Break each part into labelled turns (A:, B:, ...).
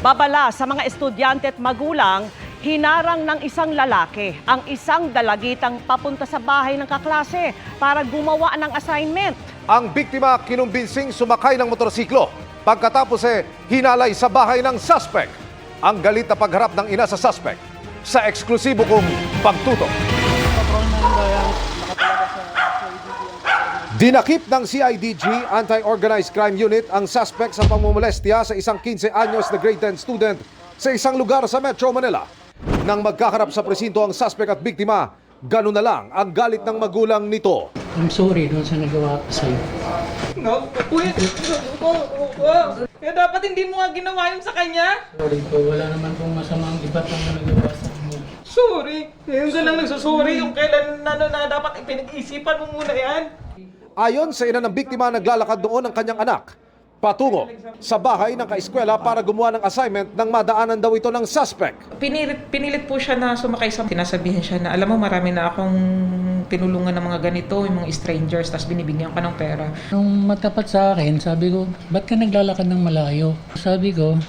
A: Babala sa mga estudyante at magulang, hinarang ng isang lalaki ang isang dalagitang papunta sa bahay ng kaklase para gumawa ng assignment.
B: Ang biktima kinumbinsing sumakay ng motorsiklo. Pagkatapos hinalay sa bahay ng suspect. Ang galit na pagharap ng ina sa suspect sa eksklusibo kong pagtutok. Dinakip ng CIDG Anti-Organized Crime Unit ang suspect sa pamumolestya sa isang 15 anyos na grade 10 student sa isang lugar sa Metro Manila. Nang magkaharap sa presinto ang suspect at biktima, ganun na lang ang galit ng magulang nito.
C: I'm sorry doon sa nagawa ko sa'yo.
D: No, uy, kaya dapat hindi mo nga ginawa yun sa kanya.
C: Sorry po, wala naman pong masamang iba pang nagawa sa inyo.
D: Sorry. Ngayon ka lang nagsusorry yung kailan na dapat ipinag-isipan mo muna yan.
B: Ayon sa ina ng biktima, naglalakad doon ang kanyang anak patungo sa bahay ng kaeskwela para gumawa ng assignment nang madaanan daw ito ng suspect.
D: Pinilit po siya na sumakay sa... Sinasabihan siya na, alam mo, marami na akong tinulungan ng mga ganito, yung mga strangers, tapos binibigyan ka ng pera.
C: Nung matapat sa akin, sabi ko, ba't ka naglalakad ng malayo? Sabi ko,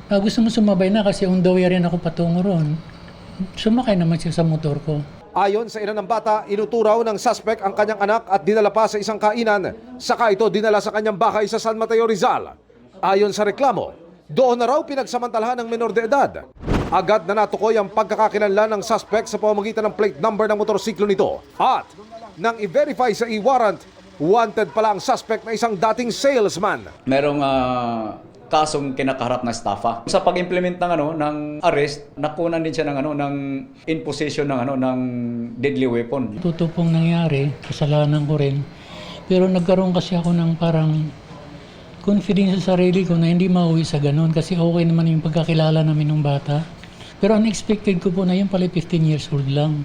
C: gusto mo sumabay na kasi on the way rin ako patungo ron. Sumakay naman siya sa motor ko.
B: Ayon sa ina ng bata, inuturaw ng suspect ang kanyang anak at dinala pa sa isang kainan. Saka ito dinala sa kanyang bahay sa San Mateo, Rizal. Ayon sa reklamo, doon na raw pinagsamantalahan ng menor de edad. Agad na natukoy ang pagkakakilanlan ng suspect sa pamamagitan ng plate number ng motorsiklo nito. At nang i-verify sa e-warrant, wanted pala ang suspect na isang dating salesman.
E: Merong kasong kinakaharap na staffa. Sa pag-implement ng arrest, nakunan din siya ng imposition ng deadly weapon.
C: Totoo pong nangyari, kasalanan ko rin. Pero nagkaroon kasi ako ng parang confidence sa sarili ko na hindi mauwi sa ganun kasi okay naman yung pagkakilala namin ng bata. Pero unexpected ko po na yun pala 15 years old lang.